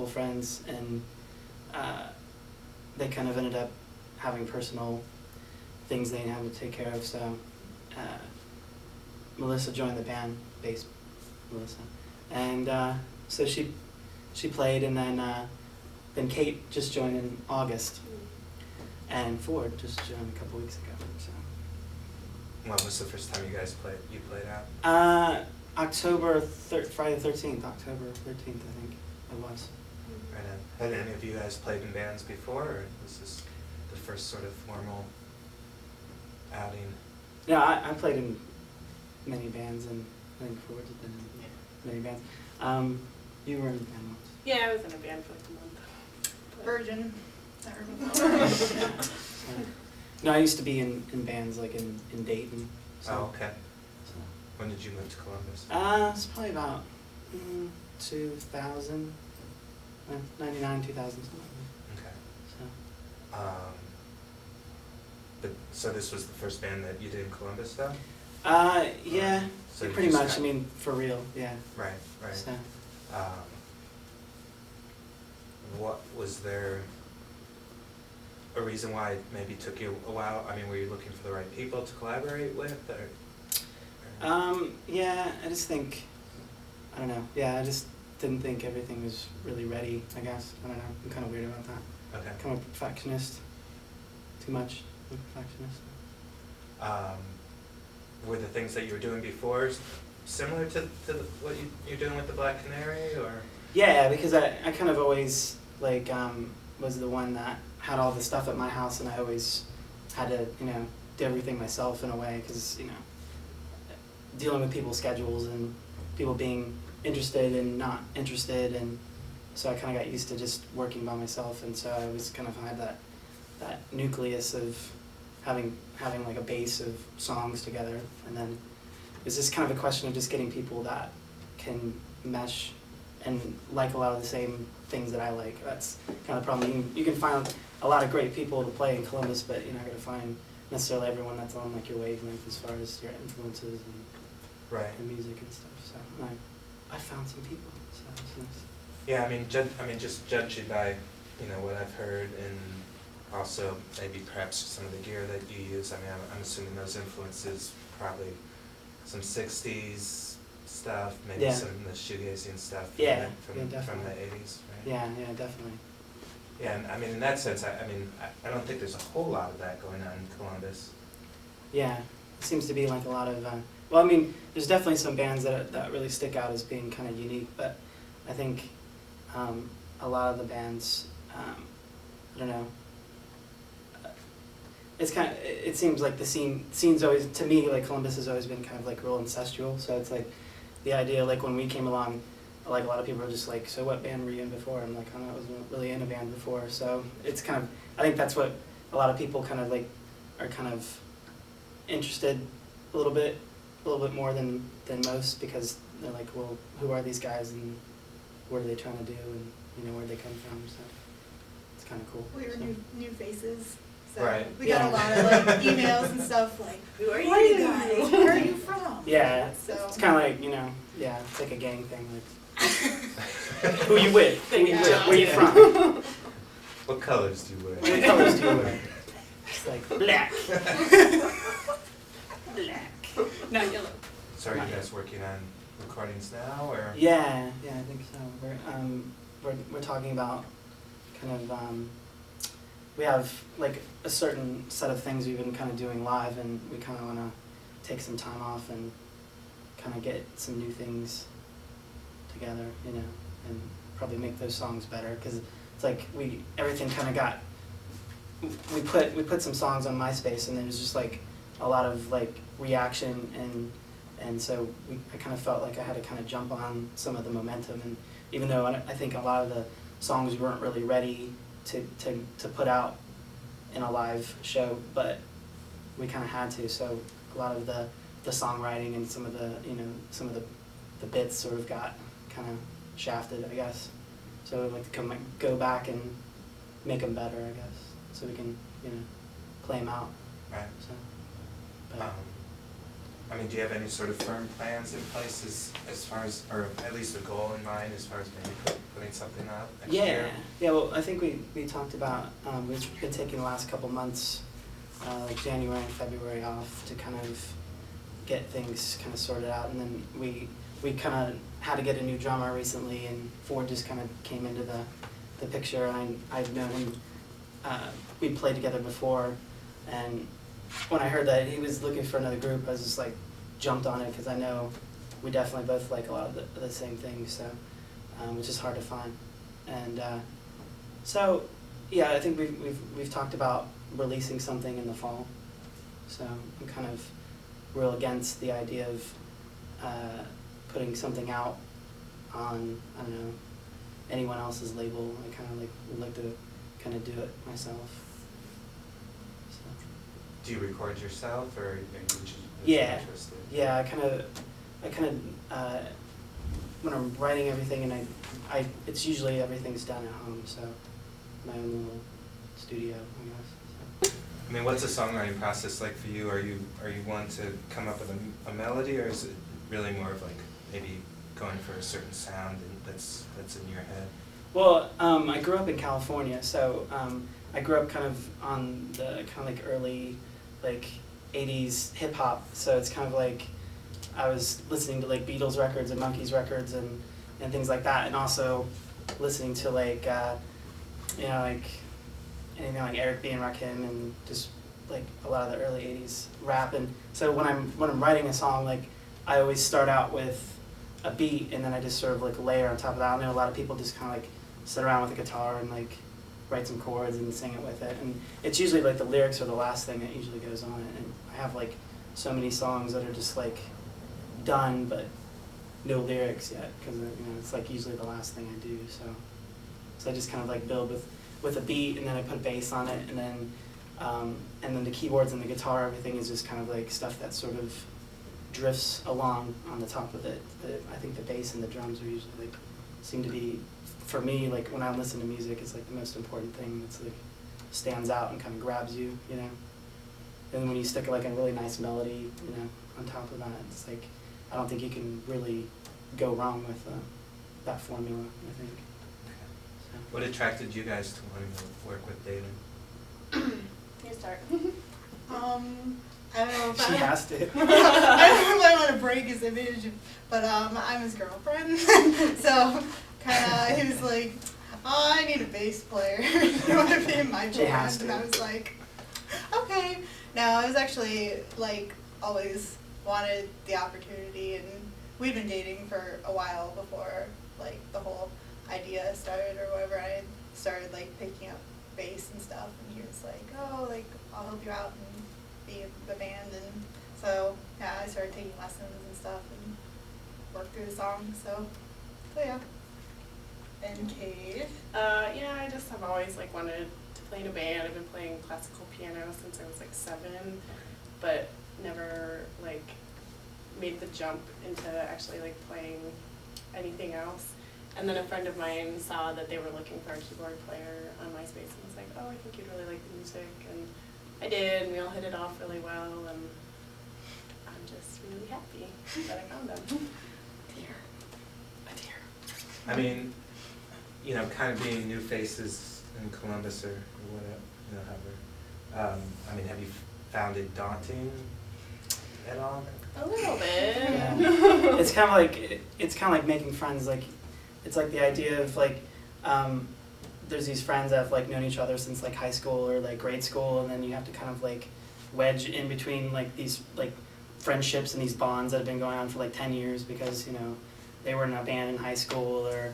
couple friends, and they kind of ended up having personal things they had to take care of, so Melissa joined the band, bass Melissa, and so she played, and then Kate just joined in August, and Ford just joined a couple weeks ago. So. When was the first time you guys played out? Friday the 13th, October 13th, I think it was. Right on. Had any of you guys played in bands before, or was this the first sort of formal outing? Yeah, I played in many bands, and I think Ford's been in many bands. You were in a band once. Yeah, I was in a band for like a month. Virgin. I remember. No, I used to be in bands like in Dayton. So, Oh, okay. So. When did you move to Columbus? It's probably about 2000, 99, 2000, something like Okay. that. So this was the first band that you did in Columbus, though? Yeah, So you pretty just much. got- I mean, for real, yeah. Right, right. So, What was there a reason why it maybe took you a while? I mean, were you looking for the right people to collaborate with, or? yeah, I just think, I don't know. Yeah, I just didn't think everything was really ready, I guess. I don't know. I'm kind of weird about that. Okay. Kind of a perfectionist. Too much of a perfectionist. Were the things that you were doing before similar to what you're doing with the Black Canary, or? Yeah, because I kind of always, like, was the one that had all the stuff at my house, and I always had to, do everything myself in a way, because, dealing with people's schedules and people being interested and not interested, and so I kind of got used to just working by myself, and so I was kind of had that nucleus of having like a base of songs together, and then it's just kind of a question of just getting people that can mesh and like a lot of the same things that I like. That's kind of the problem. You can find a lot of great people to play in Columbus, but you're not going to find necessarily everyone that's on like your wavelength as far as your influences and music and stuff. So I found some people, so it's nice. Yeah, I mean, just judging by, what I've heard, and also maybe perhaps some of the gear that you use. I mean, I'm assuming those influences probably some '60s stuff, maybe some of the shoegazian stuff from, Yeah, from the '80s, right? Yeah, definitely. Yeah, and I mean, in that sense, I don't think there's a whole lot of that going on in Columbus. Yeah, it seems to be like a lot of, well, I mean, there's definitely some bands that really stick out as being kind of unique, but I think a lot of the bands, I don't know, it seems like the scene's always, to me, like Columbus has always been kind of like real ancestral, so it's like the idea, like when we came along, like a lot of people are just like, so what band were you in before? I'm like, I wasn't really in a band before, so it's kind of, I think that's what a lot of people kind of like, are kind of interested a little bit more than most, because they're like, well, who are these guys and what are they trying to do, and where they come from, so it's kind of cool. We were so. new faces. So Right. we got a lot of like emails and stuff like, who are you guys? Where are you from? Yeah, so it's kind of like, yeah, it's like a gang thing. Like, who you with? Who you with? Where you from? What colors do you wear? What colors do you wear? It's like black. Black. Not yellow. So are you guys working on recordings now, or? Yeah, I think so. We're talking about kind of we have like a certain set of things we've been kind of doing live, and we kind of want to take some time off and kind of get some new things together, and probably make those songs better, because it's like everything kind of got, we put some songs on MySpace, and there's just like a lot of like reaction, and so I kind of felt like I had to kind of jump on some of the momentum, and even though I think a lot of the songs we weren't really ready to put out in a live show, but we kind of had to, so a lot of the songwriting and some of the bits sort of got kind of shafted, I guess. So I'd like to go back and make them better, I guess, so we can play them out. Right. So, but I mean, do you have any sort of firm plans in place as far as, or at least a goal in mind as far as maybe putting something out next year? Yeah, well, I think we talked about, we've been taking the last couple months, like January and February off to kind of get things kind of sorted out, and then we kind of had to get a new drummer recently, and Ford just kind of came into the picture. I'd known him, we played together before, and when I heard that he was looking for another group, I was just like jumped on it, because I know we definitely both like a lot of the same things, so which is hard to find. And so yeah, I think we've talked about releasing something in the fall, so I'm kind of real against the idea of putting something out on, I don't know, anyone else's label. I kind of would like to kind of do it myself. So. Do you record yourself, or are you just Yeah, interested? yeah. I kind of when I'm writing everything, and it's usually everything's done at home, so my own little studio, I guess. So. I mean, what's the songwriting process like for you? Are you one to come up with a melody, or is it really more of like maybe going for a certain sound that's in your head? Well, I grew up in California, so I grew up kind of on the kind of like early like 80s hip hop. So it's kind of like I was listening to like Beatles records and Monkees records and things like that, and also listening to like you know, like anything like Eric B. and Rakim, and just like a lot of the early 80s rap. And so when I'm writing a song, like I always start out with a beat, and then I just sort of like layer on top of that. I know a lot of people just kind of like sit around with a guitar and like write some chords and sing it with it, and it's usually like the lyrics are the last thing that usually goes on it. And I have like so many songs that are just like done but no lyrics yet, because you know, it's like usually the last thing I do. So I just kind of like build with a beat, and then I put bass on it, and then the keyboards and the guitar, everything is just kind of like stuff that sort of drifts along on the top of it. I think the bass and the drums are usually like seem to be, for me, like when I listen to music, it's like the most important thing that's like stands out and kind of grabs you, you know. And then when you stick like a really nice melody, you know, on top of that, it's like I don't think you can really go wrong with that formula, I think. So. What attracted you guys to wanting to work with David? You start. I don't know if She has to. I don't know if I want to break his image, but I'm his girlfriend. So kind of, he was like, "Oh, I need a bass player. You want to be in my She has band?" to. And I was like, "Okay." No, I was actually like always wanted the opportunity, and we'd been dating for a while before like the whole idea started or whatever. I started like picking up bass and stuff, and he was like, "Oh, like I'll help you out and be in the band." And so yeah, I started taking lessons and stuff and worked through the songs. So yeah. And Kate? Yeah, I just have always like wanted to play in a band. I've been playing classical piano since I was like 7, but never like made the jump into actually like playing anything else. And then a friend of mine saw that they were looking for a keyboard player on MySpace and was like, "Oh, I think you'd really like the music." And I did, and we all hit it off really well, and I'm just really happy that I found them. Dear. I mean, you know, kind of being new faces in Columbus or whatever, you know, however. I mean, have you found it daunting at all? A little bit. Yeah. It's kind of like making friends. Like, it's like the idea of like, there's these friends that have like known each other since like high school or like grade school, and then you have to kind of like wedge in between like these like friendships and these bonds that have been going on for like 10 years because, you know, they were in a band in high school, or,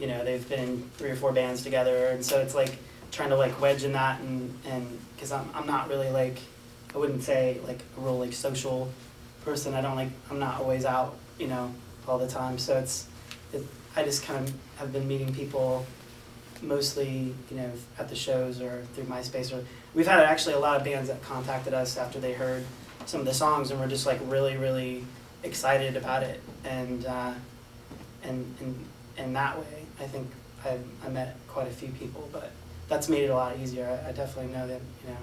you know, they've been in 3 or 4 bands together, and so it's like trying to like wedge in that, and because I'm not really like, I wouldn't say like a real like social person. I'm not always out, you know, all the time, so I just kind of have been meeting people mostly, you know, at the shows or through MySpace, or we've had actually a lot of bands that contacted us after they heard some of the songs and were just like really, really excited about it, and in that way, I think I met quite a few people, but that's made it a lot easier. I definitely know that, you know,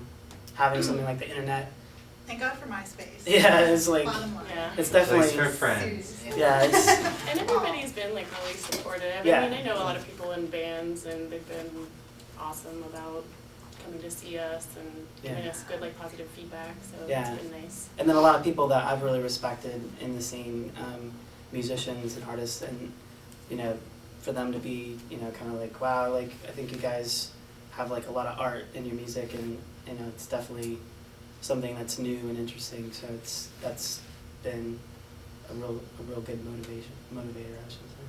having something like the internet Thank God for MySpace. Yeah, it's like, Bottom line. Yeah. it's Place definitely, for friends. Seriously. yeah, it's, And everybody's been like really supportive. Yeah. I mean, I know a lot of people in bands and they've been awesome about coming to see us and giving Yeah. us good like positive feedback, so Yeah. it's been nice. and then a lot of people that I've really respected in the scene, musicians and artists, and, you know, for them to be, you know, kind of like, wow, like, I think you guys have like a lot of art in your music, and, you know, it's definitely something that's new and interesting, so that's been a real good motivator, I should say.